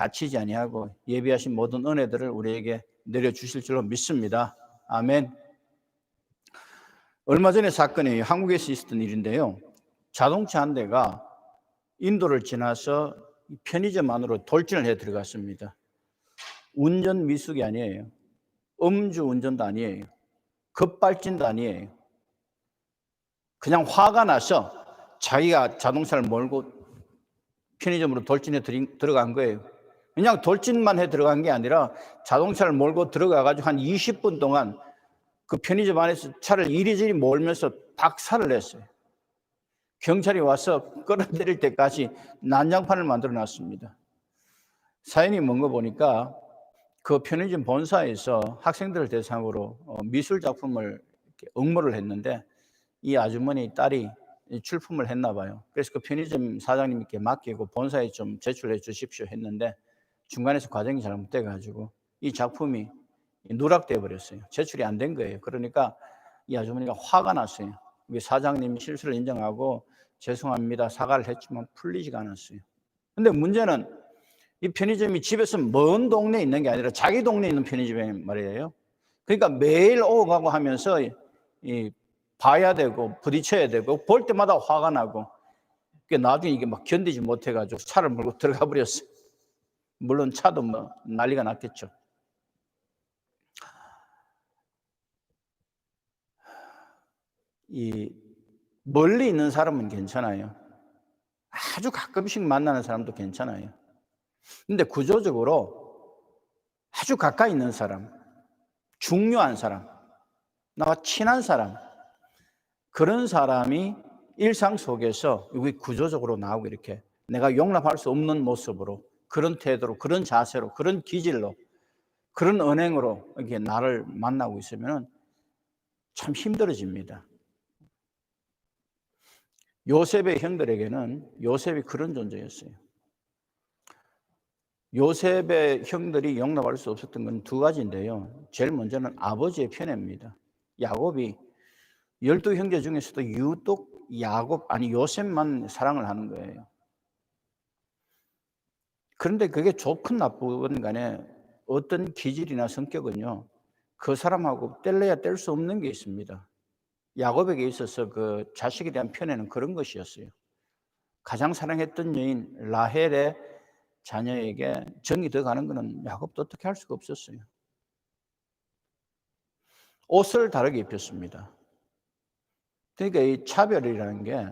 갇히지 아니하고 예비하신 모든 은혜들을 우리에게 내려주실 줄로 믿습니다. 아멘. 얼마 전에 사건이 한국에서 있었던 일인데요. 자동차 한 대가 인도를 지나서 편의점 안으로 돌진을 해 들어갔습니다. 운전 미숙이 아니에요. 음주 운전도 아니에요. 급발진도 아니에요. 그냥 화가 나서 자기가 자동차를 몰고 편의점으로 돌진해 들어간 거예요. 그냥 돌진만 해 들어간 게 아니라 자동차를 몰고 들어가가지고 한 20분 동안 그 편의점 안에서 차를 이리저리 몰면서 박살을 냈어요. 경찰이 와서 끌어내릴 때까지 난장판을 만들어 놨습니다. 사연이 뭔가 보니까 그 편의점 본사에서 학생들을 대상으로 미술 작품을 응모를 했는데 이 아주머니 딸이 출품을 했나 봐요. 그래서 그 편의점 사장님께 맡기고 본사에 좀 제출해 주십시오 했는데 중간에서 과정이 잘못돼 가지고 이 작품이 누락돼 버렸어요. 제출이 안 된 거예요. 그러니까 이 아주머니가 화가 났어요. 우리 사장님이 실수를 인정하고 죄송합니다 사과를 했지만 풀리지가 않았어요. 근데 문제는 이 편의점이 집에서 먼 동네에 있는 게 아니라 자기 동네에 있는 편의점이 말이에요. 그러니까 매일 오고 가고 하면서 봐야 되고 부딪혀야 되고 볼 때마다 화가 나고 나중에 이게 막 견디지 못해가지고 차를 몰고 들어가 버렸어요. 물론 차도 뭐 난리가 났겠죠. 이 멀리 있는 사람은 괜찮아요. 아주 가끔씩 만나는 사람도 괜찮아요. 근데 구조적으로 아주 가까이 있는 사람, 중요한 사람, 나와 친한 사람, 그런 사람이 일상 속에서 여기 구조적으로 나오고 이렇게 내가 용납할 수 없는 모습으로 그런 태도로 그런 자세로 그런 기질로 그런 언행으로 이렇게 나를 만나고 있으면 참 힘들어집니다. 요셉의 형들에게는 요셉이 그런 존재였어요. 요셉의 형들이 용납할 수 없었던 건 두 가지인데요. 제일 먼저는 아버지의 편애입니다. 야곱이 12형제 중에서도 유독 요셉만 사랑을 하는 거예요. 그런데 그게 좋건 나쁘건 간에 어떤 기질이나 성격은요, 그 사람하고 뗄래야 뗄 수 없는 게 있습니다. 야곱에게 있어서 그 자식에 대한 편애는 그런 것이었어요. 가장 사랑했던 여인 라헬의 자녀에게 정이 들어가는 것은 야곱도 어떻게 할 수가 없었어요. 옷을 다르게 입혔습니다. 그러니까 이 차별이라는 게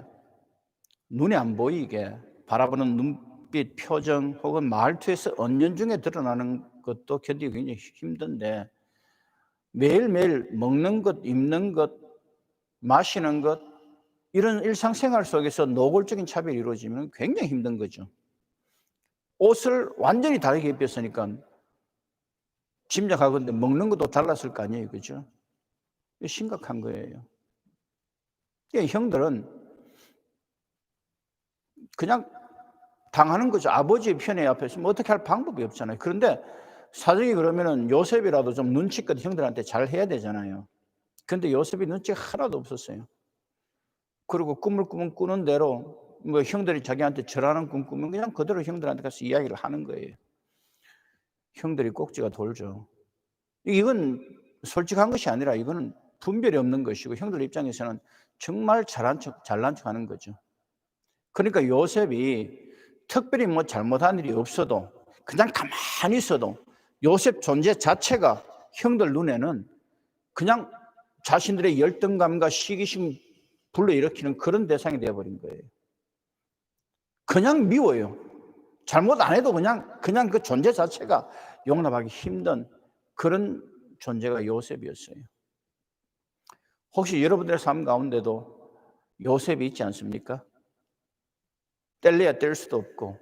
눈에 안 보이게 바라보는 눈빛, 표정 혹은 말투에서 은연중에 드러나는 것도 견디기 굉장히 힘든데 매일매일 먹는 것, 입는 것, 마시는 것 이런 일상생활 속에서 노골적인 차별이 이루어지면 굉장히 힘든 거죠. 옷을 완전히 다르게 입혔으니까 짐작하건대 먹는 것도 달랐을 거 아니에요. 그죠? 심각한 거예요. 형들은 그냥 당하는 거죠. 아버지의 편애 앞에서 뭐 어떻게 할 방법이 없잖아요. 그런데 사정이 그러면은 요셉이라도 좀 눈치껏 형들한테 잘 해야 되잖아요. 그런데 요셉이 눈치가 하나도 없었어요. 그리고 꿈을 꾸는 대로 뭐 형들이 자기한테 절하는 꿈 꾸면 그냥 그대로 형들한테 가서 이야기를 하는 거예요. 형들이 꼭지가 돌죠. 이건 솔직한 것이 아니라 이거는 분별이 없는 것이고 형들 입장에서는 정말 잘난 척 하는 거죠. 그러니까 요셉이 특별히 뭐 잘못한 일이 없어도 그냥 가만히 있어도 요셉 존재 자체가 형들 눈에는 그냥 자신들의 열등감과 시기심 불러일으키는 그런 대상이 되어버린 거예요. 그냥 미워요. 잘못 안 해도 그냥 그 존재 자체가 용납하기 힘든 그런 존재가 요셉이었어요. 혹시 여러분들의 삶 가운데도 요셉이 있지 않습니까? 뗄래야 뗄 수도 없고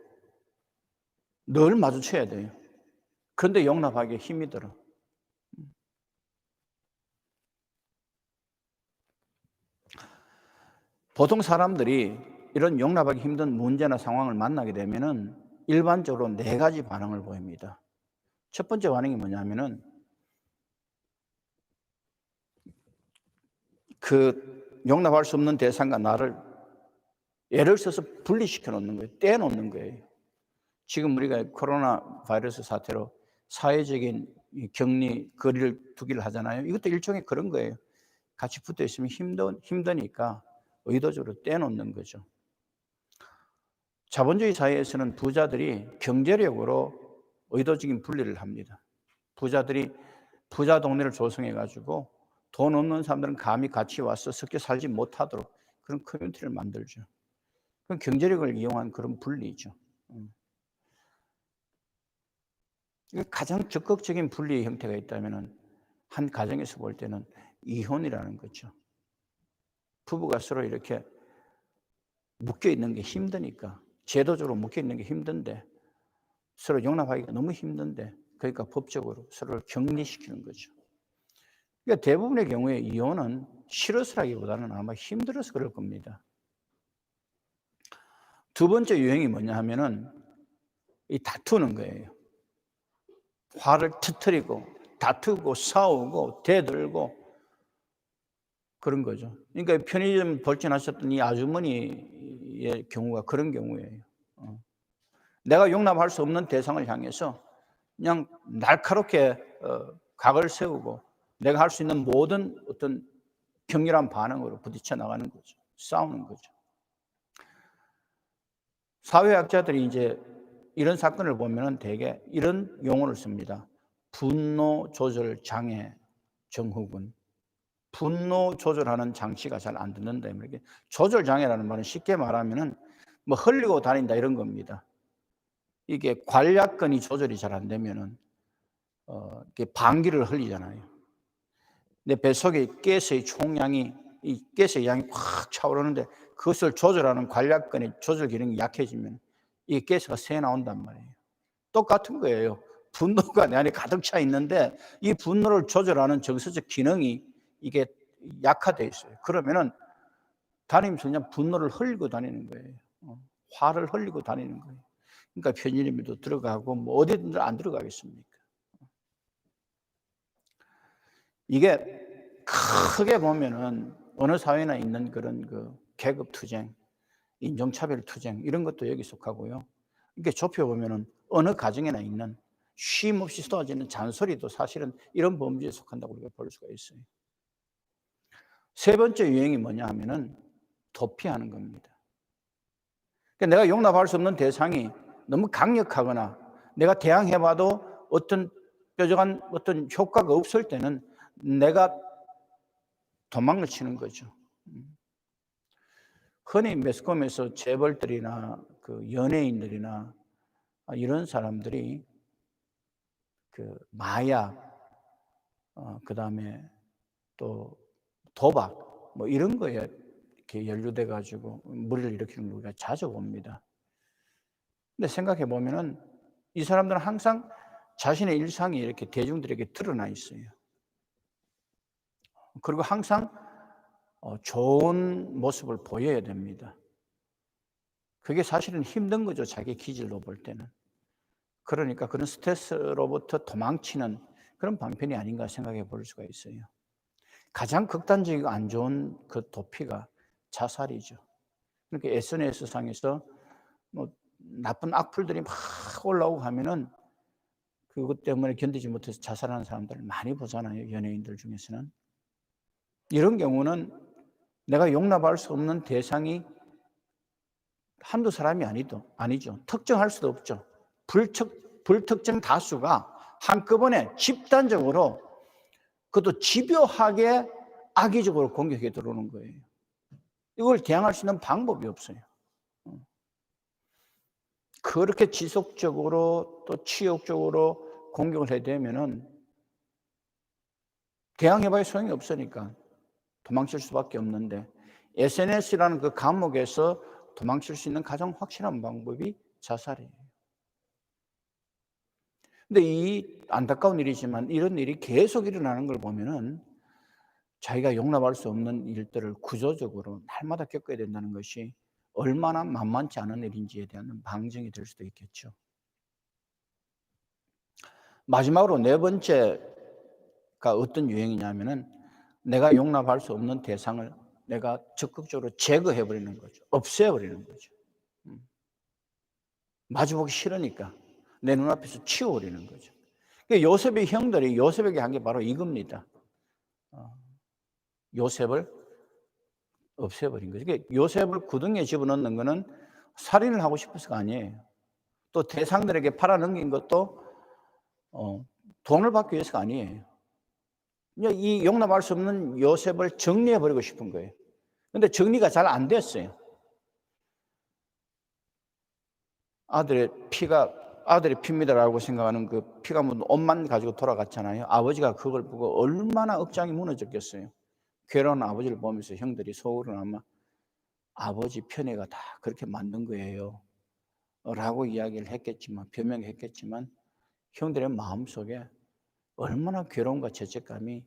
늘 마주쳐야 돼요. 그런데 용납하기 힘이 들어. 보통 사람들이 이런 용납하기 힘든 문제나 상황을 만나게 되면은 일반적으로 네 가지 반응을 보입니다. 첫 번째 반응이 뭐냐면은 그 용납할 수 없는 대상과 나를 예를 써서 분리시켜 놓는 거예요. 떼어 놓는 거예요. 지금 우리가 코로나 바이러스 사태로 사회적인 이 격리, 거리를 두기를 하잖아요. 이것도 일종의 그런 거예요. 같이 붙어 있으면 힘드니까 의도적으로 떼놓는 거죠. 자본주의 사회에서는 부자들이 경제력으로 의도적인 분리를 합니다. 부자들이 부자 동네를 조성해 가지고 돈 없는 사람들은 감히 같이 와서 섞여 살지 못하도록 그런 커뮤니티를 만들죠. 그건 경제력을 이용한 그런 분리죠. 가장 적극적인 분리의 형태가 있다면 한 가정에서 볼 때는 이혼이라는 거죠. 부부가 서로 이렇게 묶여 있는 게 힘드니까, 제도적으로 묶여 있는 게 힘든데, 서로 용납하기가 너무 힘든데, 그러니까 법적으로 서로를 격리시키는 거죠. 그러니까 대부분의 경우에 이혼은 싫어서라기보다는 아마 힘들어서 그럴 겁니다. 두 번째 유행이 뭐냐 하면은 이 다투는 거예요. 화를 터뜨리고 다투고 싸우고 대들고 그런 거죠. 그러니까 편의점 돌진하셨던 이 아주머니의 경우가 그런 경우예요. 내가 용납할 수 없는 대상을 향해서 그냥 날카롭게 각을 세우고 내가 할 수 있는 모든 어떤 격렬한 반응으로 부딪혀 나가는 거죠. 싸우는 거죠. 사회학자들이 이제 이런 사건을 보면은 대개 이런 용어를 씁니다. 분노 조절 장애 증후군. 분노 조절하는 장치가 잘 안 듣는다. 이렇게 조절 장애라는 말은 쉽게 말하면은 뭐 흘리고 다닌다 이런 겁니다. 이게 관략근이 조절이 잘 안 되면은 이게 방귀를 흘리잖아요. 내 뱃속에 가스의 총량이 이 가스의 양이 확 차오르는데 그것을 조절하는 관략근의 조절 기능이 약해지면 이 가스가 새 나온단 말이에요. 똑같은 거예요. 분노가 내 안에 가득 차 있는데 이 분노를 조절하는 정서적 기능이 이게 약화되어 있어요. 그러면은 다니면서 그냥 분노를 흘리고 다니는 거예요. 화를 흘리고 다니는 거예요. 그러니까 편의점에도 들어가고 뭐 어디든 안 들어가겠습니까? 이게 크게 보면은 어느 사회나 있는 그런 그 계급 투쟁, 인종차별 투쟁 이런 것도 여기 속하고요. 이렇게 좁혀 보면은 어느 가정에나 있는 쉼 없이 쏟아지는 잔소리도 사실은 이런 범주에 속한다고 우리가 볼 수가 있어요. 세 번째 유행이 뭐냐 하면은 도피하는 겁니다. 그러니까 내가 용납할 수 없는 대상이 너무 강력하거나 내가 대항해봐도 어떤 뾰족한 어떤 효과가 없을 때는 내가 도망을 치는 거죠. 흔히 매스컴에서 재벌들이나 그 연예인들이나 이런 사람들이 그 마약, 그다음에 또 도박 뭐 이런 거에 이렇게 연루돼 가지고 무리를 일으키는 걸 우리가 자주 봅니다. 근데 생각해 보면은 이 사람들은 항상 자신의 일상이 이렇게 대중들에게 드러나 있어요. 그리고 항상 좋은 모습을 보여야 됩니다. 그게 사실은 힘든 거죠. 자기 기질로 볼 때는. 그러니까 그런 스트레스로부터 도망치는 그런 방편이 아닌가 생각해 볼 수가 있어요. 가장 극단적이고 안 좋은 그 도피가 자살이죠. 그러니까 SNS상에서 뭐 나쁜 악플들이 막 올라오고 하면은 그것 때문에 견디지 못해서 자살하는 사람들을 많이 보잖아요. 연예인들 중에서는. 이런 경우는 내가 용납할 수 없는 대상이 한두 사람이 아니죠. 특정할 수도 없죠. 불특정 다수가 한꺼번에 집단적으로 그것도 집요하게 악의적으로 공격해 들어오는 거예요. 이걸 대항할 수 있는 방법이 없어요. 그렇게 지속적으로 또 치욕적으로 공격을 해야 되면은 대항해봐야 소용이 없으니까 도망칠 수밖에 없는데 SNS라는 그 감옥에서 도망칠 수 있는 가장 확실한 방법이 자살이에요. 근데 이 안타까운 일이지만 이런 일이 계속 일어나는 걸 보면은 자기가 용납할 수 없는 일들을 구조적으로 날마다 겪어야 된다는 것이 얼마나 만만치 않은 일인지에 대한 방증이 될 수도 있겠죠. 마지막으로 네 번째가 어떤 유행이냐면은 내가 용납할 수 없는 대상을 내가 적극적으로 제거해 버리는 거죠. 없애 버리는 거죠. 마주보기 싫으니까 내 눈앞에서 치워버리는 거죠. 그러니까 요셉의 형들이 요셉에게 한 게 바로 이겁니다. 요셉을 없애버린 거죠. 그러니까 요셉을 구덩이에 집어넣는 거는 살인을 하고 싶어서가 아니에요. 또 대상들에게 팔아넘긴 것도 돈을 받기 위해서가 아니에요. 이 용납할 수 없는 요셉을 정리해버리고 싶은 거예요. 근데 정리가 잘 안 됐어요. 아들의 피입니다라고 생각하는 그 피가 묻은 옷만 가지고 돌아갔잖아요. 아버지가 그걸 보고 얼마나 억장이 무너졌겠어요. 괴로운 아버지를 보면서 형들이 속으로는 아마 아버지 편애가 다 그렇게 만든 거예요 라고 이야기를 했겠지만, 변명했겠지만 형들의 마음속에 얼마나 괴로움과 죄책감이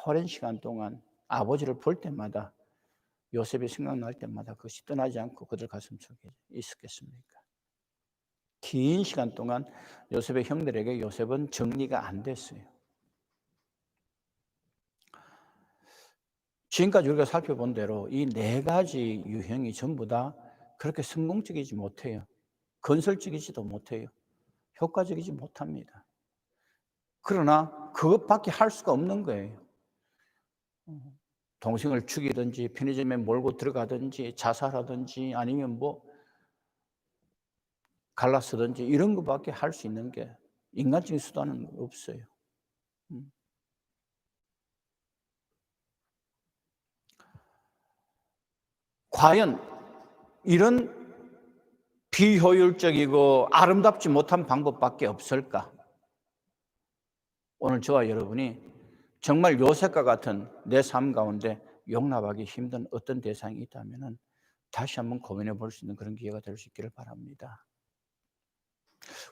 오랜 시간 동안 아버지를 볼 때마다, 요셉이 생각날 때마다 그것이 떠나지 않고 그들 가슴 속에 있었겠습니까? 긴 시간 동안 요셉의 형들에게 요셉은 정리가 안 됐어요. 지금까지 우리가 살펴본 대로 이 네 가지 유형이 전부 다 그렇게 성공적이지 못해요. 건설적이지도 못해요. 효과적이지 못합니다. 그러나 그것밖에 할 수가 없는 거예요. 동생을 죽이든지 편의점에 몰고 들어가든지 자살하든지 아니면 갈라서든지 이런 것밖에 할 수 있는 게 인간적인 수단은 없어요. 과연 이런 비효율적이고 아름답지 못한 방법밖에 없을까? 오늘 저와 여러분이 정말 요셉과 같은 내 삶 가운데 용납하기 힘든 어떤 대상이 있다면 다시 한번 고민해 볼 수 있는 그런 기회가 될 수 있기를 바랍니다.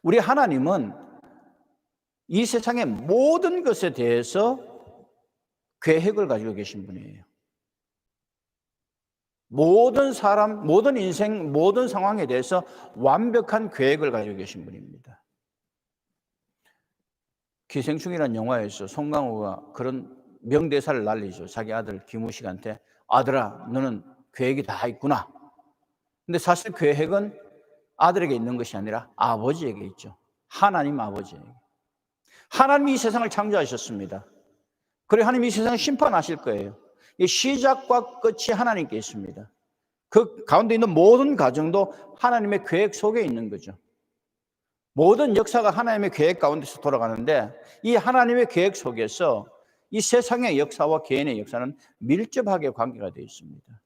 우리 하나님은 이 세상의 모든 것에 대해서 계획을 가지고 계신 분이에요. 모든 사람, 모든 인생, 모든 상황에 대해서 완벽한 계획을 가지고 계신 분입니다. 기생충이라는 영화에서 송강호가 그런 명대사를 날리죠. 자기 아들 김우식한테, 아들아, 너는 계획이 다 있구나. 근데 사실 계획은 아들에게 있는 것이 아니라 아버지에게 있죠. 하나님 아버지에게. 하나님이 이 세상을 창조하셨습니다. 그리고 하나님이 이 세상을 심판하실 거예요. 이 시작과 끝이 하나님께 있습니다. 그 가운데 있는 모든 과정도 하나님의 계획 속에 있는 거죠. 모든 역사가 하나님의 계획 가운데서 돌아가는데, 이 하나님의 계획 속에서 이 세상의 역사와 개인의 역사는 밀접하게 관계가 되어 있습니다.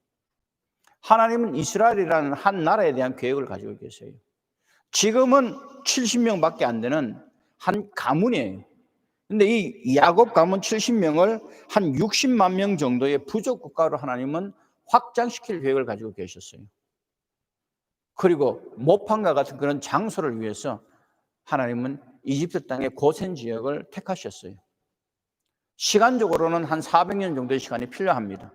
하나님은 이스라엘이라는 한 나라에 대한 계획을 가지고 계세요. 지금은 70명밖에 안 되는 한 가문이에요. 근데 이 야곱 가문 70명을 한 60만 명 정도의 부족 국가로 하나님은 확장시킬 계획을 가지고 계셨어요. 그리고 모판과 같은 그런 장소를 위해서 하나님은 이집트 땅의 고센 지역을 택하셨어요. 시간적으로는 한 400년 정도의 시간이 필요합니다.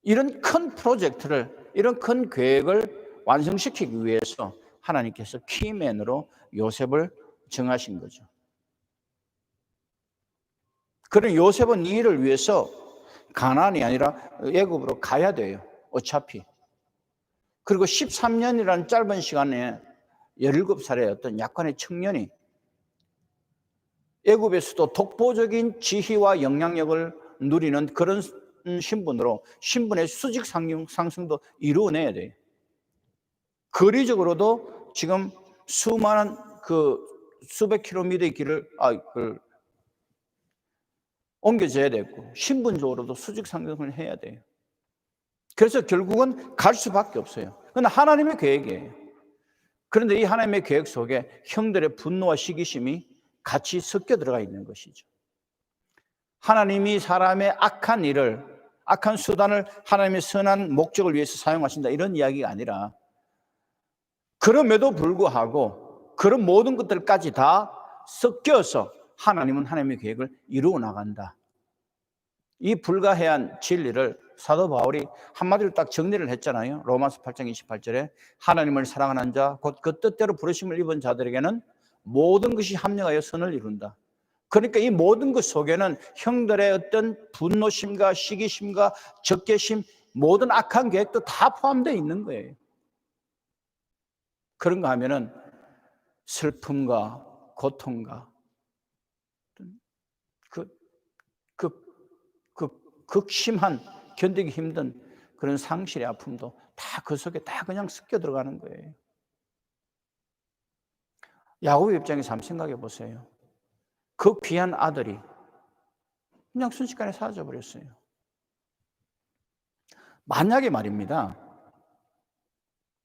이런 큰 프로젝트를, 이런 큰 계획을 완성시키기 위해서 하나님께서 키맨으로 요셉을 정하신 거죠. 그런 요셉은 이 일을 위해서 가나안이 아니라 애굽으로 가야 돼요. 어차피. 그리고 13년이라는 짧은 시간에 17살의 어떤 약간의 청년이 애굽에서도 독보적인 지위와 영향력을 누리는 그런 신분으로 신분의 수직 상승도 이루어내야 돼요. 거리적으로도 지금 수많은 수백 킬로미터의 길을 옮겨져야 되고, 신분적으로도 수직 상승을 해야 돼요. 그래서 결국은 갈 수밖에 없어요. 그건 하나님의 계획이에요. 그런데 이 하나님의 계획 속에 형들의 분노와 시기심이 같이 섞여 들어가 있는 것이죠. 하나님이 사람의 악한 일을, 악한 수단을 하나님의 선한 목적을 위해서 사용하신다, 이런 이야기가 아니라, 그럼에도 불구하고 그런 모든 것들까지 다 섞여서 하나님은 하나님의 계획을 이루어 나간다. 이 불가해한 진리를 사도 바울이 한마디로 딱 정리를 했잖아요. 로마서 8장 28절에 하나님을 사랑하는 자, 곧 그 뜻대로 부르심을 입은 자들에게는 모든 것이 합력하여 선을 이룬다. 그러니까 이 모든 것 속에는 형들의 어떤 분노심과 시기심과 적개심, 모든 악한 계획도 다 포함되어 있는 거예요. 그런가 하면은 슬픔과 고통과 그, 그, 그 극심한 견디기 힘든 그런 상실의 아픔도 다 그 속에 다 그냥 섞여 들어가는 거예요. 야곱 입장에서 한번 생각해 보세요. 그 귀한 아들이 그냥 순식간에 사라져 버렸어요. 만약에 말입니다.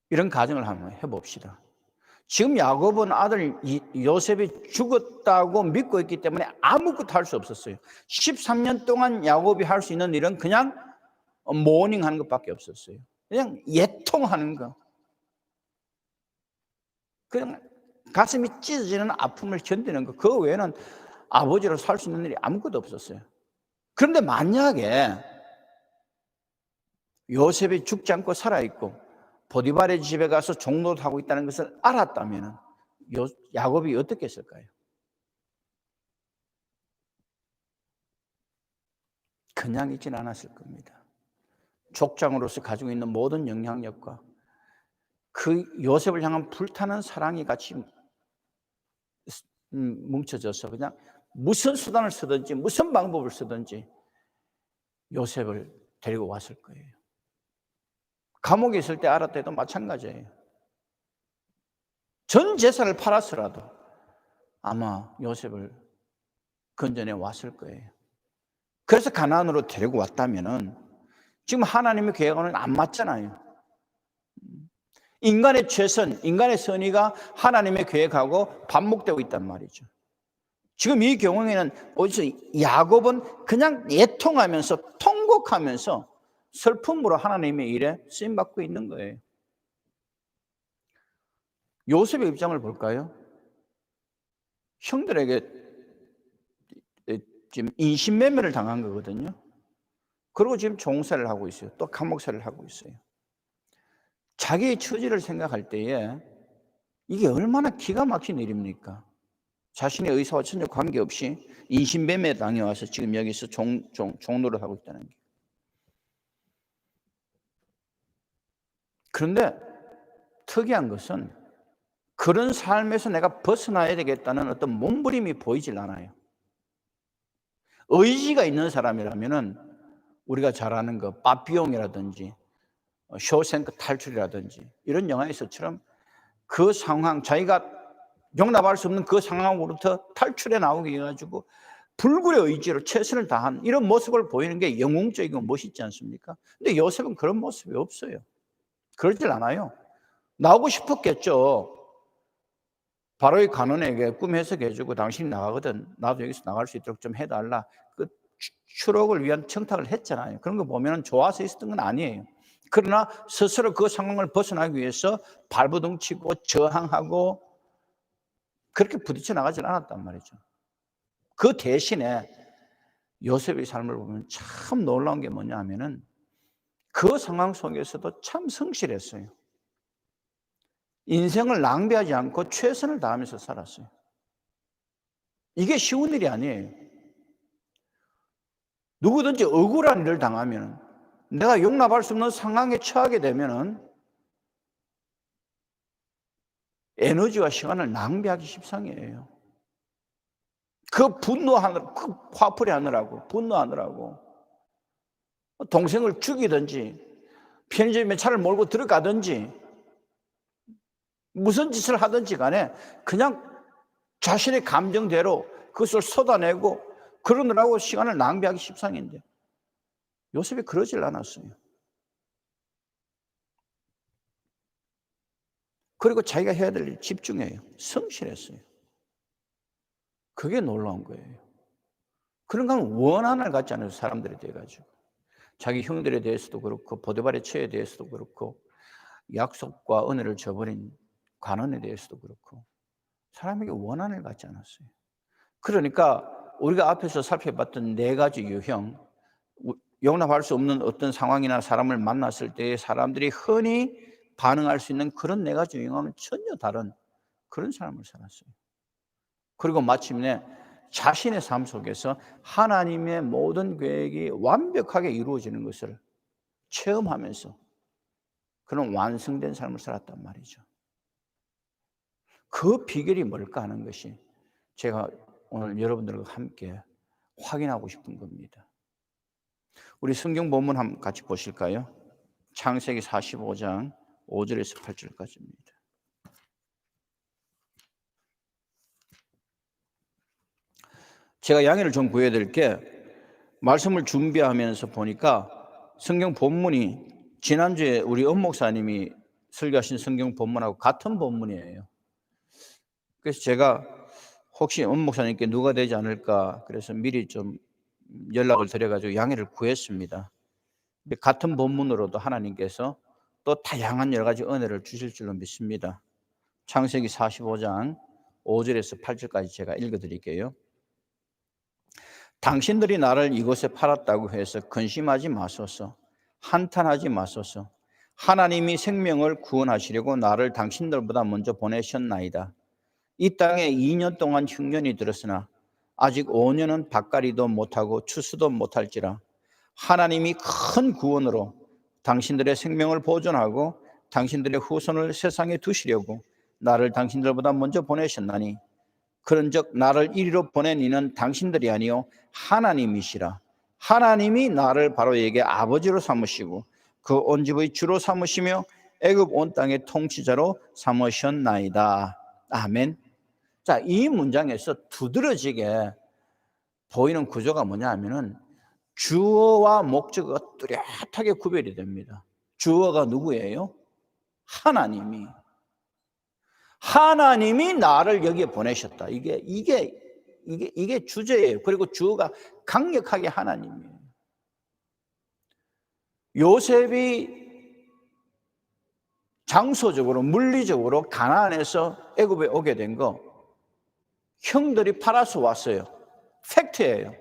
이런 가정을 한번 해봅시다. 지금 야곱은 아들 요셉이 죽었다고 믿고 있기 때문에 아무것도 할 수 없었어요. 13년 동안 야곱이 할 수 있는 일은 그냥 모닝하는 것밖에 없었어요. 그냥 예통하는 거. 그냥 가슴이 찢어지는 아픔을 견디는 거. 그 외에는 아버지로 살 수 있는 일이 아무것도 없었어요. 그런데 만약에 요셉이 죽지 않고 살아있고 보디발의 집에 가서 종노릇 하고 있다는 것을 알았다면 야곱이 어떻게 했을까요? 그냥 있지는 않았을 겁니다. 족장으로서 가지고 있는 모든 영향력과 그 요셉을 향한 불타는 사랑이 같이 뭉쳐져서 그냥 무슨 수단을 쓰든지 무슨 방법을 쓰든지 요셉을 데리고 왔을 거예요. 감옥에 있을 때 알았대도 마찬가지예요. 전 재산을 팔았으라도 아마 요셉을 건져내 왔을 거예요. 그래서 가나안으로 데리고 왔다면은 지금 하나님의 계획과는 안 맞잖아요. 인간의 최선, 인간의 선의가 하나님의 계획하고 반목되고 있단 말이죠. 지금 이 경우에는 어디서 야곱은 그냥 애통하면서 통곡하면서 슬픔으로 하나님의 일에 쓰임받고 있는 거예요. 요셉의 입장을 볼까요? 형들에게 지금 인신매매를 당한 거거든요. 그리고 지금 종살이를 하고 있어요. 또 감옥살이를 하고 있어요. 자기의 처지를 생각할 때에 이게 얼마나 기가 막힌 일입니까? 자신의 의사와 전혀 관계없이 인신매매 당해와서 지금 여기서 종노릇 하고 있다는 게. 그런데 특이한 것은 그런 삶에서 내가 벗어나야 되겠다는 어떤 몸부림이 보이질 않아요. 의지가 있는 사람이라면은 우리가 잘 아는 거 빠삐용이라든지 쇼생크 탈출이라든지 이런 영화에서처럼 그 상황, 자기가 용납할 수 없는 그 상황으로부터 탈출해 나오게 해가지고 불굴의 의지로 최선을 다한 이런 모습을 보이는 게 영웅적이고 멋있지 않습니까? 근데 요셉은 그런 모습이 없어요. 그러질 않아요. 나오고 싶었겠죠. 바로의 간원에게 꿈 해석해주고 당신이 나가거든 나도 여기서 나갈 수 있도록 좀 해달라. 그 추록을 위한 청탁을 했잖아요. 그런 거 보면 좋아서 있었던 건 아니에요. 그러나 스스로 그 상황을 벗어나기 위해서 발버둥 치고 저항하고 그렇게 부딪혀 나가질 않았단 말이죠. 그 대신에 요셉의 삶을 보면 참 놀라운 게 뭐냐 하면은 그 상황 속에서도 참 성실했어요. 인생을 낭비하지 않고 최선을 다하면서 살았어요. 이게 쉬운 일이 아니에요. 누구든지 억울한 일을 당하면 내가 용납할 수 없는 상황에 처하게 되면은 에너지와 시간을 낭비하기 십상이에요. 그 분노하느라, 그 화풀이 하느라고, 분노하느라고 동생을 죽이든지 편의점에 차를 몰고 들어가든지 무슨 짓을 하든지 간에 그냥 자신의 감정대로 그것을 쏟아내고 그러느라고 시간을 낭비하기 십상인데 요셉이 그러질 않았어요. 그리고 자기가 해야 될 일 집중해요. 성실했어요. 그게 놀라운 거예요. 그런 건 원한을 갖지 않아요. 사람들에 대해 가지고. 자기 형들에 대해서도 그렇고 보디발의 처에 대해서도 그렇고 약속과 은혜를 저버린 관원에 대해서도 그렇고 사람에게 원한을 갖지 않았어요. 그러니까 우리가 앞에서 살펴봤던 네 가지 유형, 용납할 수 없는 어떤 상황이나 사람을 만났을 때 사람들이 흔히 반응할 수 있는 그런 네 가지 유형과는 전혀 다른 그런 삶을 살았어요. 그리고 마침내 자신의 삶 속에서 하나님의 모든 계획이 완벽하게 이루어지는 것을 체험하면서 그런 완성된 삶을 살았단 말이죠. 그 비결이 뭘까 하는 것이 제가 오늘 여러분들과 함께 확인하고 싶은 겁니다. 우리 성경 본문 한번 같이 보실까요? 창세기 45장 5절에서 8절까지입니다. 제가 양해를 좀 구해야 될 게 말씀을 준비하면서 보니까 성경 본문이 지난주에 우리 엄 목사님이 설교하신 성경 본문하고 같은 본문이에요. 그래서 제가 혹시 엄 목사님께 누가 되지 않을까 그래서 미리 좀 연락을 드려가지고 양해를 구했습니다. 같은 본문으로도 하나님께서 또 다양한 여러 가지 은혜를 주실 줄로 믿습니다. 창세기 45장 5절에서 8절까지 제가 읽어드릴게요. 당신들이 나를 이곳에 팔았다고 해서 근심하지 마소서. 한탄하지 마소서. 하나님이 생명을 구원하시려고 나를 당신들보다 먼저 보내셨나이다. 이 땅에 2년 동안 흉년이 들었으나 아직 5년은 밭갈이도 못하고 추수도 못할지라 하나님이 큰 구원으로 당신들의 생명을 보존하고 당신들의 후손을 세상에 두시려고 나를 당신들보다 먼저 보내셨나니 그런즉 나를 이리로 보낸 이는 당신들이 아니요 하나님이시라. 하나님이 나를 바로에게 아버지로 삼으시고 그 온 집의 주로 삼으시며 애굽 온 땅의 통치자로 삼으셨나이다. 아멘. 자, 이 문장에서 두드러지게 보이는 구조가 뭐냐 하면은 주어와 목적어가 뚜렷하게 구별이 됩니다. 주어가 누구예요? 하나님이 나를 여기에 보내셨다. 이게 주제예요. 그리고 주어가 강력하게 하나님이에요. 요셉이 장소적으로 물리적으로 가나안에서 애굽에 오게 된 거 형들이 팔아서 왔어요. 팩트예요.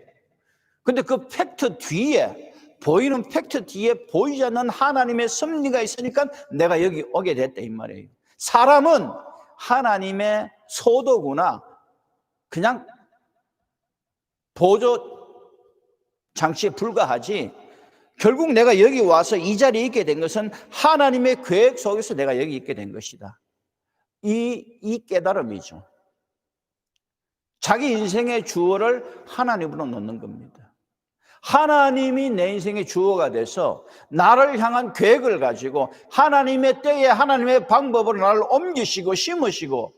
근데 그 팩트 뒤에 보이는 팩트 뒤에 보이지 않는 하나님의 섭리가 있으니까 내가 여기 오게 됐다 이 말이에요. 사람은 하나님의 소도구나 그냥 보조 장치에 불과하지 결국 내가 여기 와서 이 자리에 있게 된 것은 하나님의 계획 속에서 내가 여기 있게 된 것이다. 이 깨달음이죠. 자기 인생의 주어를 하나님으로 놓는 겁니다. 하나님이 내 인생의 주어가 돼서 나를 향한 계획을 가지고 하나님의 때에 하나님의 방법으로 나를 옮기시고 심으시고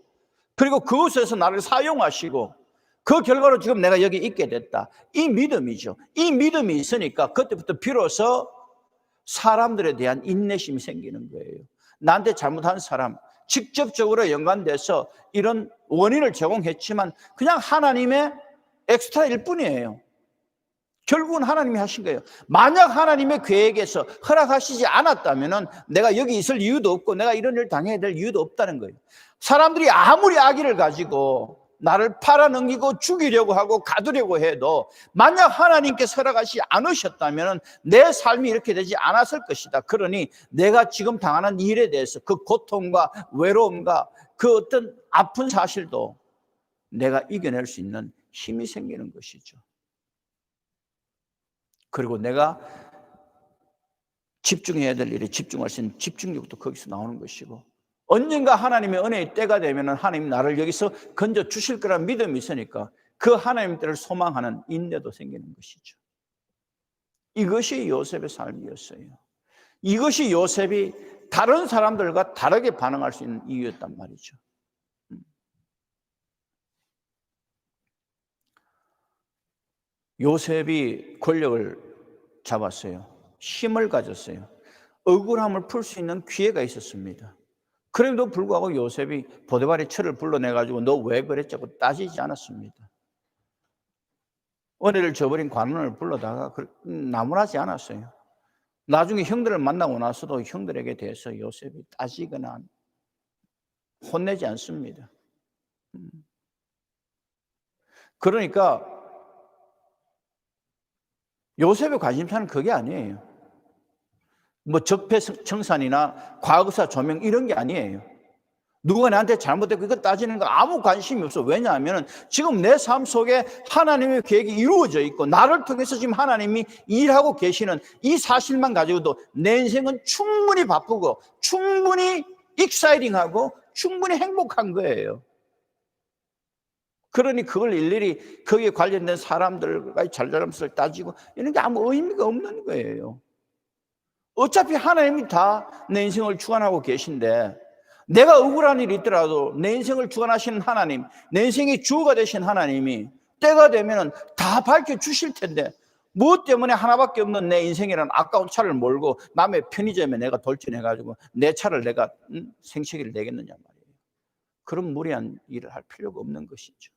그리고 그곳에서 나를 사용하시고 그 결과로 지금 내가 여기 있게 됐다. 이 믿음이죠. 이 믿음이 있으니까 그때부터 비로소 사람들에 대한 인내심이 생기는 거예요. 나한테 잘못한 사람 직접적으로 연관돼서 이런 원인을 제공했지만 그냥 하나님의 엑스트라일 뿐이에요. 결국은 하나님이 하신 거예요. 만약 하나님의 계획에서 허락하시지 않았다면 내가 여기 있을 이유도 없고 내가 이런 일을 당해야 될 이유도 없다는 거예요. 사람들이 아무리 악의를 가지고 나를 팔아넘기고 죽이려고 하고 가두려고 해도 만약 하나님께서 허락하시지 않으셨다면 내 삶이 이렇게 되지 않았을 것이다. 그러니 내가 지금 당하는 일에 대해서 그 고통과 외로움과 그 어떤 아픈 사실도 내가 이겨낼 수 있는 힘이 생기는 것이죠. 그리고 내가 집중해야 될 일에 집중할 수 있는 집중력도 거기서 나오는 것이고 언젠가 하나님의 은혜의 때가 되면 하나님 나를 여기서 건져 주실 거란 믿음이 있으니까 그 하나님 때를 소망하는 인내도 생기는 것이죠. 이것이 요셉의 삶이었어요. 이것이 요셉이 다른 사람들과 다르게 반응할 수 있는 이유였단 말이죠. 요셉이 권력을 잡았어요. 힘을 가졌어요. 억울함을 풀 수 있는 기회가 있었습니다. 그럼에도 불구하고 요셉이 보디발의 처를 불러내가지고 너 왜 그랬자고 따지지 않았습니다. 은혜를 저버린 관원을 불러다가 나무라지 않았어요. 나중에 형들을 만나고 나서도 형들에게 대해서 요셉이 따지거나 혼내지 않습니다. 그러니까 요셉의 관심사는 그게 아니에요. 뭐 적폐청산이나 과거사 조명 이런 게 아니에요. 누가 나한테 잘못했고 이거 따지는 거 아무 관심이 없어. 왜냐하면 지금 내 삶 속에 하나님의 계획이 이루어져 있고 나를 통해서 지금 하나님이 일하고 계시는 이 사실만 가지고도 내 인생은 충분히 바쁘고 충분히 익사이팅하고 충분히 행복한 거예요. 그러니 그걸 일일이 거기에 관련된 사람들과의 잘잘못을 따지고 이런 게 아무 의미가 없는 거예요. 어차피 하나님이 다 내 인생을 주관하고 계신데 내가 억울한 일이 있더라도 내 인생을 주관하시는 하나님, 내 인생의 주어가 되신 하나님이 때가 되면 다 밝혀주실 텐데 무엇 때문에 하나밖에 없는 내 인생이라는 아까운 차를 몰고 남의 편의점에 내가 돌진해가지고 내 차를 내가 생채기를 내겠느냐 말이에요. 그런 무리한 일을 할 필요가 없는 것이죠.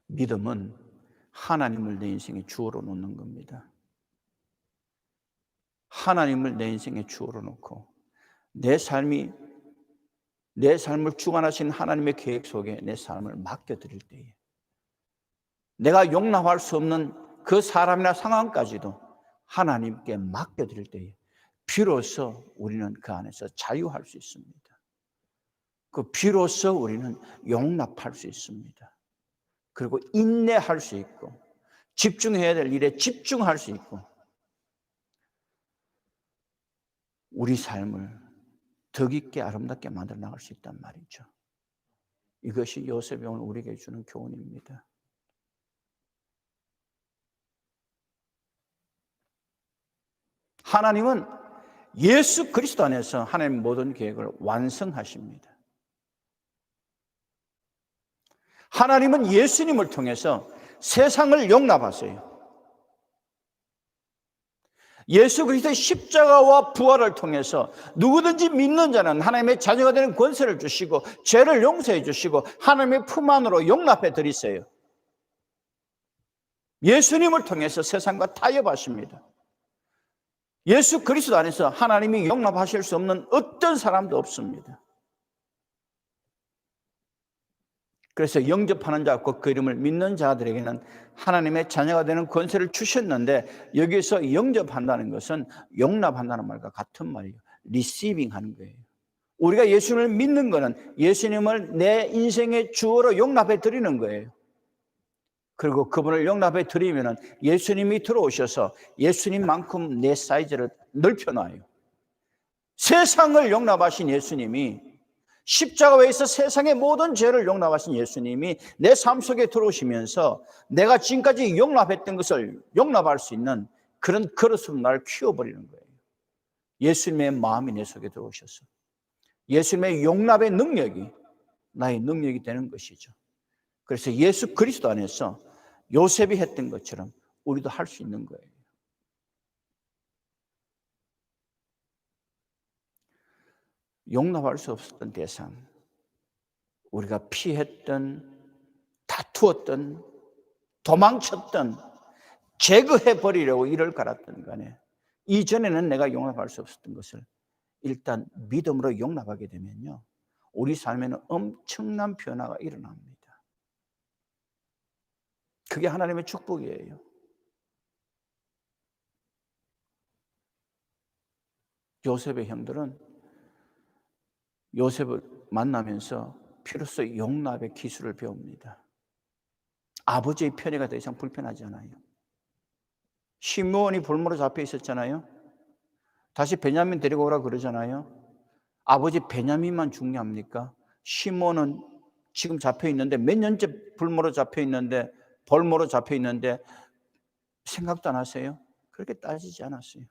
믿음은 하나님을 내 인생의 주어로 놓는 겁니다. 하나님을 내 인생의 주어로 놓고 내 삶을 주관하신 하나님의 계획 속에 내 삶을 맡겨드릴 때에 내가 용납할 수 없는 그 사람이나 상황까지도 하나님께 맡겨드릴 때에 비로소 우리는 그 안에서 자유할 수 있습니다. 그 비로소 우리는 용납할 수 있습니다. 그리고 인내할 수 있고 집중해야 될 일에 집중할 수 있고 우리 삶을 더 깊게 아름답게 만들어 나갈 수 있단 말이죠. 이것이 요셉이 오늘 우리에게 주는 교훈입니다. 하나님은 예수 그리스도 안에서 하나님의 모든 계획을 완성하십니다. 하나님은 예수님을 통해서 세상을 용납하세요. 예수 그리스도의 십자가와 부활을 통해서 누구든지 믿는 자는 하나님의 자녀가 되는 권세를 주시고 죄를 용서해 주시고 하나님의 품 안으로 용납해 드리세요. 예수님을 통해서 세상과 타협하십니다. 예수 그리스도 안에서 하나님이 용납하실 수 없는 어떤 사람도 없습니다. 그래서 영접하는 자와 그 이름을 믿는 자들에게는 하나님의 자녀가 되는 권세를 주셨는데 여기서 영접한다는 것은 용납한다는 말과 같은 말이에요. 리시빙 하는 거예요. 우리가 예수님을 믿는 것은 예수님을 내 인생의 주어로 용납해 드리는 거예요. 그리고 그분을 용납해 드리면 예수님이 들어오셔서 예수님만큼 내 사이즈를 넓혀놔요. 세상을 용납하신 예수님이 십자가에서 세상의 모든 죄를 용납하신 예수님이 내 삶 속에 들어오시면서 내가 지금까지 용납했던 것을 용납할 수 있는 그런 그릇으로 나를 키워버리는 거예요. 예수님의 마음이 내 속에 들어오셔서 예수님의 용납의 능력이 나의 능력이 되는 것이죠. 그래서 예수 그리스도 안에서 요셉이 했던 것처럼 우리도 할 수 있는 거예요. 용납할 수 없었던 대상, 우리가 피했던, 다투었던, 도망쳤던, 제거해버리려고 이를 갈았던 간에 이전에는 내가 용납할 수 없었던 것을 일단 믿음으로 용납하게 되면요, 우리 삶에는 엄청난 변화가 일어납니다. 그게 하나님의 축복이에요. 요셉의 형들은 요셉을 만나면서 비로소 용납의 기술을 배웁니다. 아버지의 편애가 더 이상 불편하지 않아요. 시므온이 볼모로 잡혀 있었잖아요. 다시 베냐민 데리고 오라 그러잖아요. 아버지 베냐민만 중요합니까? 시므온은 지금 잡혀 있는데 몇 년째 볼모로 잡혀 있는데 생각도 안 하세요? 그렇게 따지지 않았어요.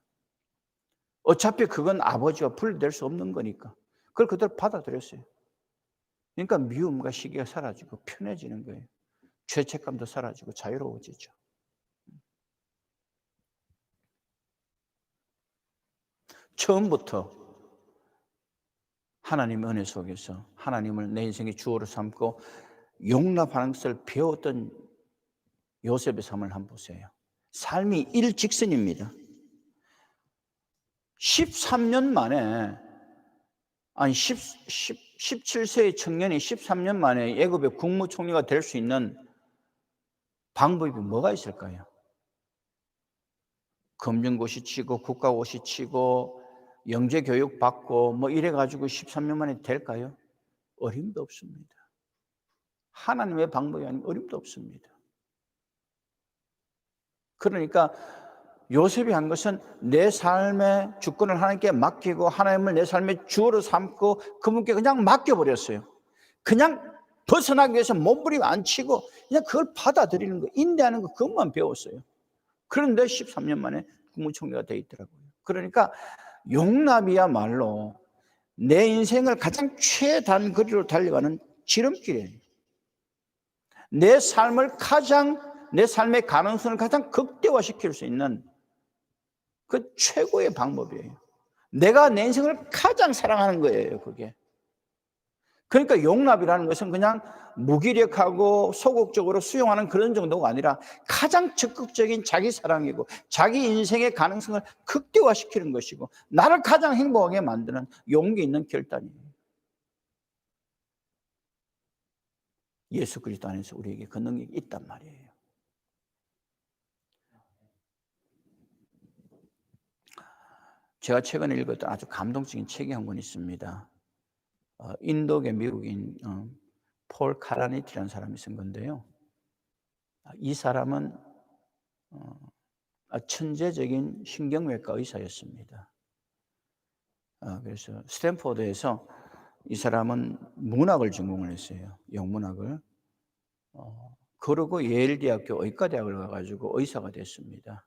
어차피 그건 아버지와 분리될 수 없는 거니까 그걸 그대로 받아들였어요. 그러니까 미움과 시기가 사라지고 편해지는 거예요. 죄책감도 사라지고 자유로워지죠. 처음부터 하나님의 은혜 속에서 하나님을 내 인생의 주어로 삼고 용납하는 것을 배웠던 요셉의 삶을 한번 보세요. 삶이 일직선입니다. 13년 만에 17세의 청년이 13년 만에 애굽의 국무총리가 될 수 있는 방법이 뭐가 있을까요? 검정고시 치고 국가고시 치고 영재교육 받고 뭐 이래가지고 13년 만에 될까요? 어림도 없습니다. 하나님의 방법이 아니면 어림도 없습니다. 그러니까 요셉이 한 것은 내 삶의 주권을 하나님께 맡기고 하나님을 내 삶의 주어로 삼고 그분께 그냥 맡겨버렸어요. 그냥 벗어나기 위해서 몸부림 안 치고 그냥 그걸 받아들이는 거, 인내하는 거, 그것만 배웠어요. 그런데 13년 만에 국무총리가 돼 있더라고요. 그러니까 용납이야말로 내 인생을 가장 최단 거리로 달려가는 지름길이에요. 내 삶의 가능성을 가장 극대화시킬 수 있는 그 최고의 방법이에요. 내가 내 인생을 가장 사랑하는 거예요, 그게. 그러니까 용납이라는 것은 그냥 무기력하고 소극적으로 수용하는 그런 정도가 아니라 가장 적극적인 자기 사랑이고 자기 인생의 가능성을 극대화시키는 것이고 나를 가장 행복하게 만드는 용기 있는 결단이에요. 예수 그리스도 안에서 우리에게 그 능력이 있단 말이에요. 제가 최근에 읽었던 아주 감동적인 책이 한 권 있습니다. 인도계 미국인 폴 카라니티라는 사람이 쓴 건데요. 이 사람은 천재적인 신경외과 의사였습니다. 그래서 스탠포드에서 이 사람은 문학을 전공을 했어요. 영문학을. 그러고 예일대학교 의과대학을 가가지고 의사가 됐습니다.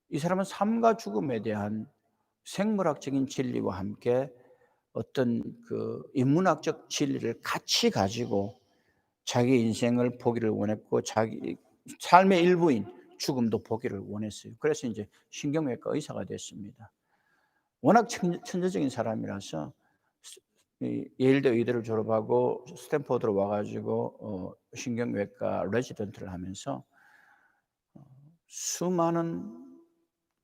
이 사람은 삶과 죽음에 대한 생물학적인 진리와 함께 어떤 그 인문학적 진리를 같이 가지고 자기 인생을 보기를 원했고 자기 삶의 일부인 죽음도 보기를 원했어요. 그래서 이제 신경외과 의사가 됐습니다. 워낙 천재적인 사람이라서 예일대 의대를 졸업하고 스탠포드로 와가지고 신경외과 레지던트를 하면서 수많은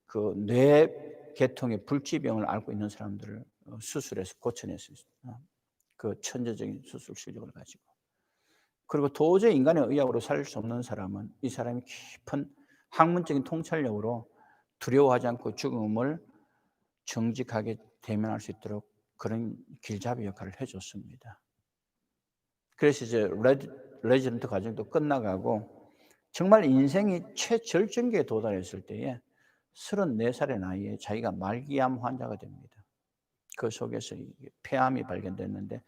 그 뇌 계통의 불치병을 앓고 있는 사람들을 수술해서 고쳐냈어요. 그 천재적인 수술 실력을 가지고. 그리고 도저히 인간의 의학으로 살릴 수 없는 사람은 이 사람이 깊은 학문적인 통찰력으로 두려워하지 않고 죽음을 정직하게 대면할 수 있도록 그런 길잡이 역할을 해줬습니다. 그래서 이제 레지던트 과정도 끝나가고 정말 인생이 최절정기에 도달했을 때에 34살의 나이에 자기가 말기암 환자가 됩니다. 그 속에서 폐암이 발견됐는데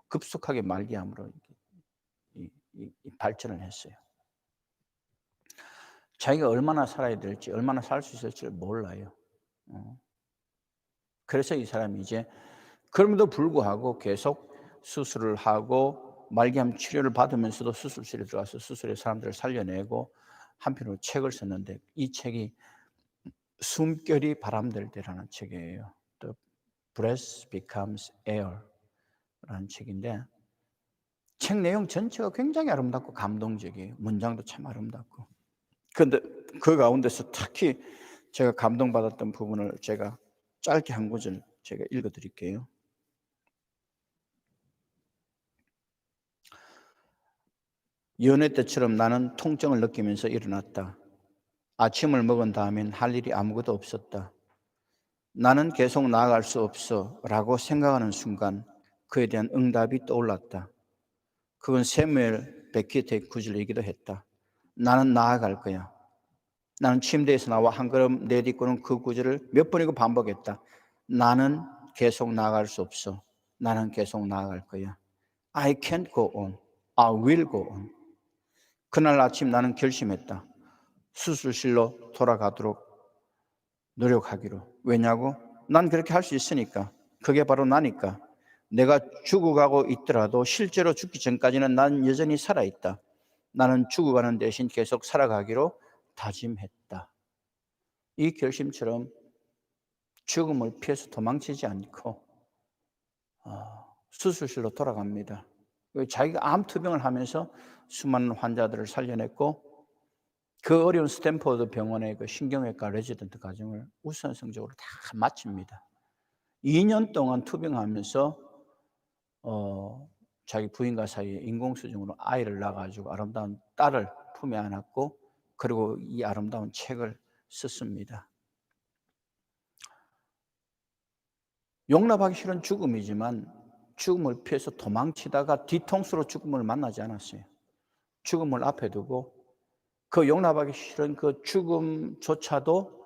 급속하게 말기암으로 발전을 했어요. 자기가 얼마나 살아야 될지, 얼마나 살 수 있을지를 몰라요. 그래서 이 사람이 이제 그럼에도 불구하고 계속 수술을 하고 말기암 치료를 받으면서도 수술실에 들어가서 수술해 사람들을 살려내고 한편으로 책을 썼는데 이 책이 숨결이 바람될 때라는 책이에요. The Breath Becomes Air라는 책인데 책 내용 전체가 굉장히 아름답고 감동적이에요. 문장도 참 아름답고. 그런데 그 가운데서 특히 제가 감동받았던 부분을 제가 짧게 한 구절 제가 읽어드릴게요. 연애 때처럼 나는 통증을 느끼면서 일어났다. 아침을 먹은 다음엔 할 일이 아무것도 없었다. 나는 계속 나아갈 수 없어 라고 생각하는 순간 그에 대한 응답이 떠올랐다. 그건 새무엘 베키트의 구절이기도 했다. 나는 나아갈 거야. 나는 침대에서 나와 한 걸음 내딛고는 그 구절을 몇 번이고 반복했다. 나는 계속 나아갈 수 없어. 나는 계속 나아갈 거야. I can't go on. I will go on. 그날 아침 나는 결심했다. 수술실로 돌아가도록 노력하기로. 왜냐고? 난 그렇게 할 수 있으니까. 그게 바로 나니까. 내가 죽어가고 있더라도 실제로 죽기 전까지는 난 여전히 살아있다. 나는 죽어가는 대신 계속 살아가기로 다짐했다. 이 결심처럼 죽음을 피해서 도망치지 않고 수술실로 돌아갑니다. 자기가 암 투병을 하면서 수많은 환자들을 살려냈고 그 어려운 스탠포드 병원의 그 신경외과 레지던트 과정을 우수한 성적으로 다 마칩니다. 2년 동안 투병하면서 자기 부인과 사이에 인공수정으로 아이를 낳아가지고 아름다운 딸을 품에 안았고 그리고 이 아름다운 책을 썼습니다. 용납하기 싫은 죽음이지만 죽음을 피해서 도망치다가 뒤통수로 죽음을 만나지 않았어요. 죽음을 앞에 두고 그 용납하기 싫은 그 죽음조차도,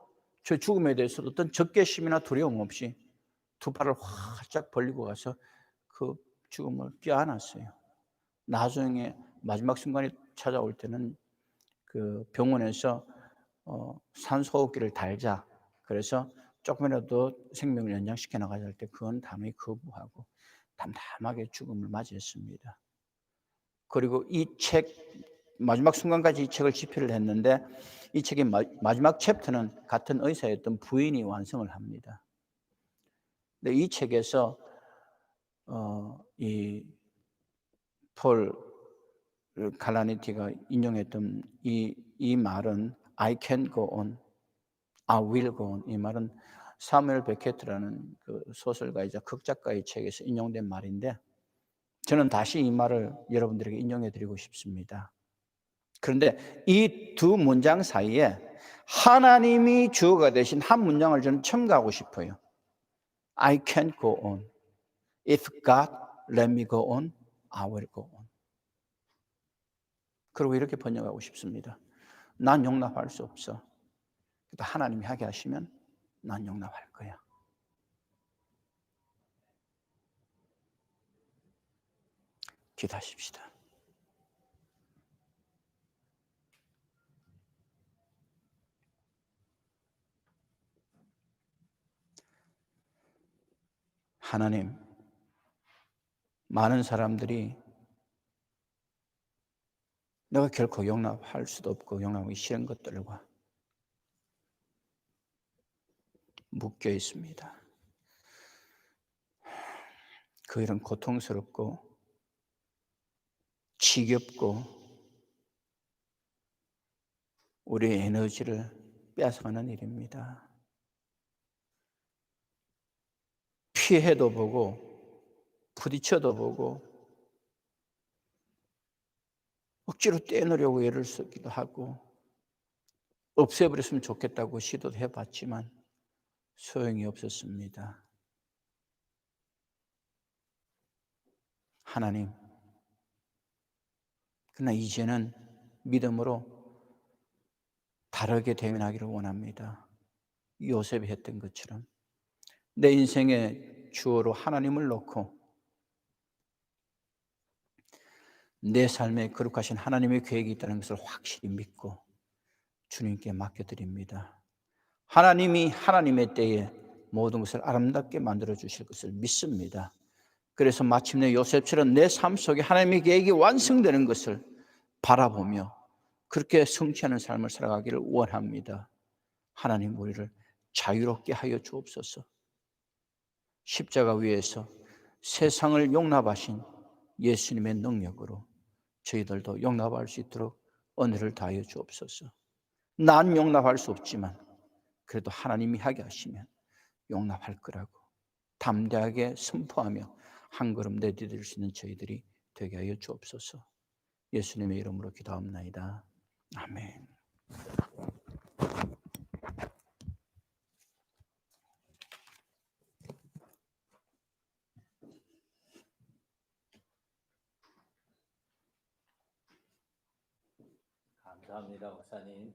저 죽음에 대해서도 어떤 적개심이나 두려움 없이 두 팔을 활짝 벌리고 가서 그 죽음을 껴안았어요. 나중에 마지막 순간이 찾아올 때는 그 병원에서 산소호흡기를 달자, 그래서 조금이라도 생명을 연장시켜 나가자 할 때 그건 담이 거부하고 담담하게 죽음을 맞이했습니다. 그리고 이 책, 마지막 순간까지 이 책을 집필을 했는데, 이 책의 마지막 챕터는 같은 의사였던 부인이 완성을 합니다. 근데 이 책에서 이 폴 갈라니티가 인용했던 이 말은 I can go on, I will go on, 이 말은 사무엘 베케트라는 그 소설가이자 극작가의 책에서 인용된 말인데, 저는 다시 이 말을 여러분들에게 인용해 드리고 싶습니다. 그런데 이 두 문장 사이에 하나님이 주어가 되신 한 문장을 저는 첨가하고 싶어요. I can't go on. If God let me go on, I will go on. 그리고 이렇게 번역하고 싶습니다. 난 용납할 수 없어. 그래도 하나님이 하게 하시면 난 용납할 거야. 기도하십시다. 하나님, 많은 사람들이 내가 결코 용납할 수도 없고 용납하기 싫은 것들과 묶여 있습니다. 그 일은 고통스럽고 지겹고 우리의 에너지를 뺏어가는 일입니다. 피해도 보고 부딪혀도 보고 억지로 떼놓으려고 애를 쓰기도 하고 없애버렸으면 좋겠다고 시도도 해봤지만 소용이 없었습니다. 하나님, 그러나 이제는 믿음으로 다르게 대면하기를 원합니다. 요셉이 했던 것처럼 내 인생의 주어로 하나님을 놓고 내 삶에 거룩하신 하나님의 계획이 있다는 것을 확실히 믿고 주님께 맡겨드립니다. 하나님이 하나님의 때에 모든 것을 아름답게 만들어 주실 것을 믿습니다. 그래서 마침내 요셉처럼 내 삶 속에 하나님의 계획이 완성되는 것을 바라보며 그렇게 성취하는 삶을 살아가기를 원합니다. 하나님, 우리를 자유롭게 하여 주옵소서. 십자가 위에서 세상을 용납하신 예수님의 능력으로 저희들도 용납할 수 있도록 은혜를 다하여 주옵소서. 난 용납할 수 없지만 그래도 하나님이 하게 하시면 용납할 거라고 담대하게 선포하며 한 걸음 내디딜 수 있는 저희들이 되게 하여 주옵소서. 예수님의 이름으로 기도합나이다. 아멘. 감사합니다, 목사님.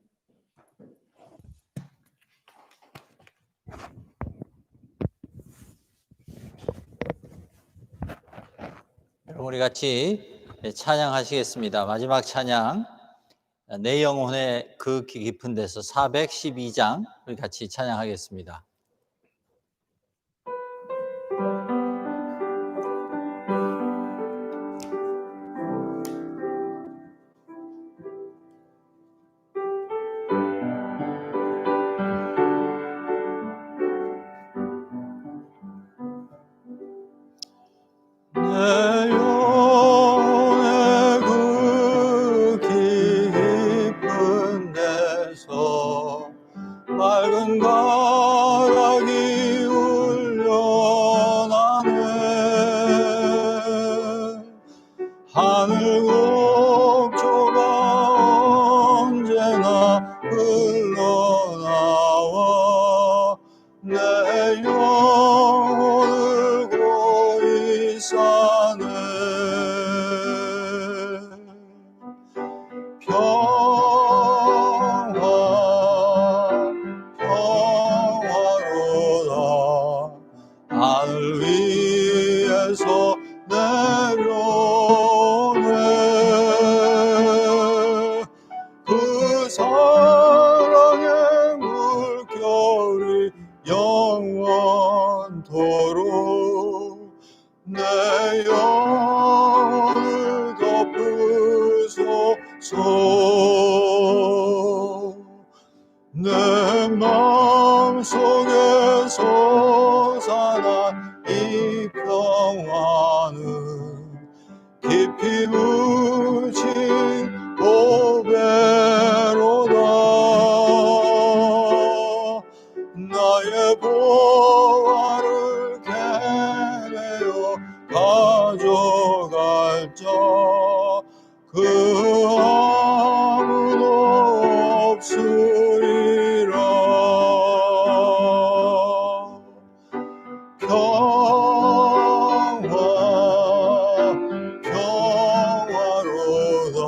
우리 같이 찬양하시겠습니다. 마지막 찬양, 내 영혼의 그 깊은 데서 412장 우리 같이 찬양하겠습니다. 맑은 가락이 울려나네. 하늘 곡조가 언제나 흘러나와 내 영혼을 고이 사는 하늘 위에서 내려오네. 그 사랑의 물결이 영원토록 내 영혼을 덮으소서. 내 마음속에 솟아난 이 평화는 깊이 묻힌 보배로다. 나의 보화를 캐내어 가져갈 자 그 아무도 없으리라. 평화로다.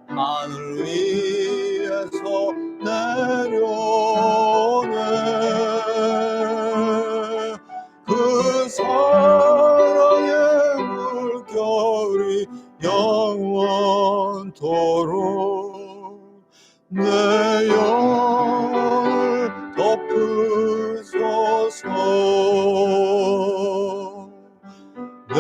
하늘 위에서 내려오네. 그 사랑의 물결이 영원토록 내 영혼을 덮으소서. 내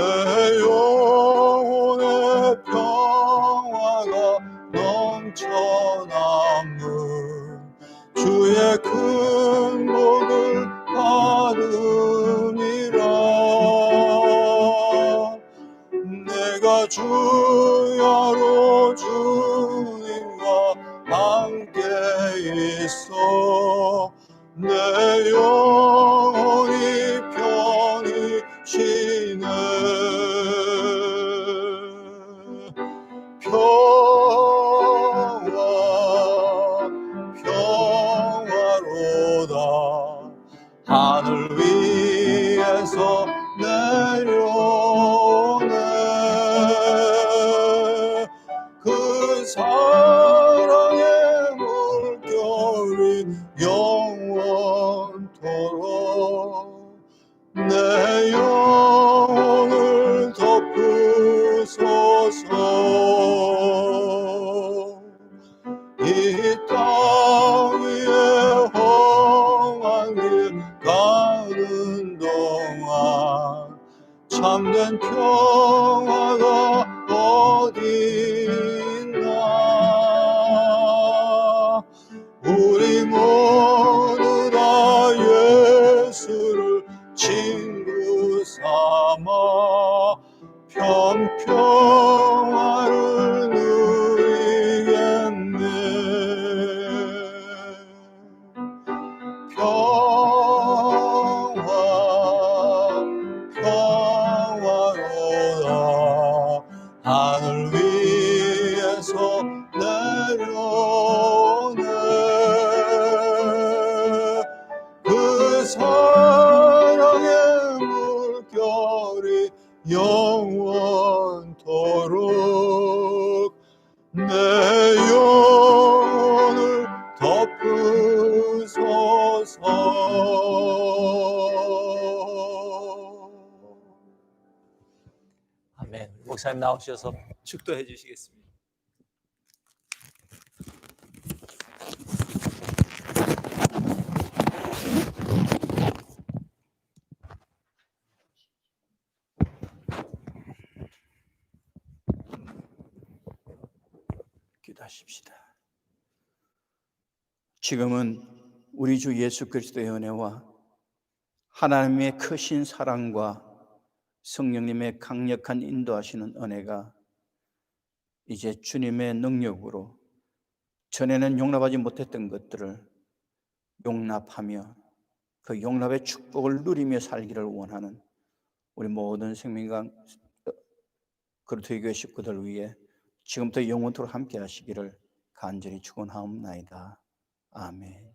영혼의 평화가 넘쳐남은 주의 큰 복을 받으니라. 내가 주야로 주님과 함께 있어 내 영혼이 편히 쉬네. 평화로다. 하늘 위에서 내려오네. 그 사랑의 물결이 영원토록 내 영혼을 덮으소서. 이 땅 위에 험한 길 가는 동안 참된 평화가 어디 있나. 우리 모두 다 예수를 친구 삼아 평화를 누리겠네. 평화로다. 하늘 위에서 내려오네. 그 사랑의 물결이 영원토록 내 영혼을 덮으소서. 아멘. 목사님 나오셔서 축도해 주시겠습니다. 기도하십시다. 지금은 우리 주 예수 그리스도의 은혜와 하나님의 크신 사랑과 성령님의 강력한 인도하시는 은혜가 이제 주님의 능력으로 전에는 용납하지 못했던 것들을 용납하며 그 용납의 축복을 누리며 살기를 원하는 우리 모든 생명강 그리스도의 교회 식구들 위해 지금부터 영원토록 함께 하시기를 간절히 축원하옵나이다. 아멘.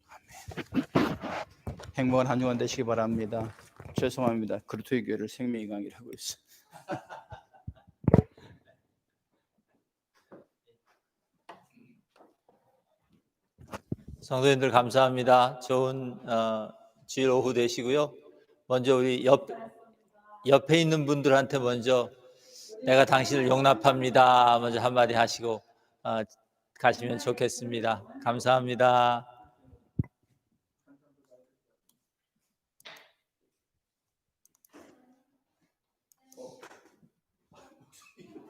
아멘. 행복한 한 주간 되시기 바랍니다. 죄송합니다. 그리스도의 교회를 생명의 강의를 하고 있어요. 성도님들 감사합니다. 좋은 주일 오후 되시고요. 먼저 우리 옆에 있는 분들한테 먼저 내가 당신을 용납합니다. 먼저 한마디 하시고 가시면 좋겠습니다. 감사합니다.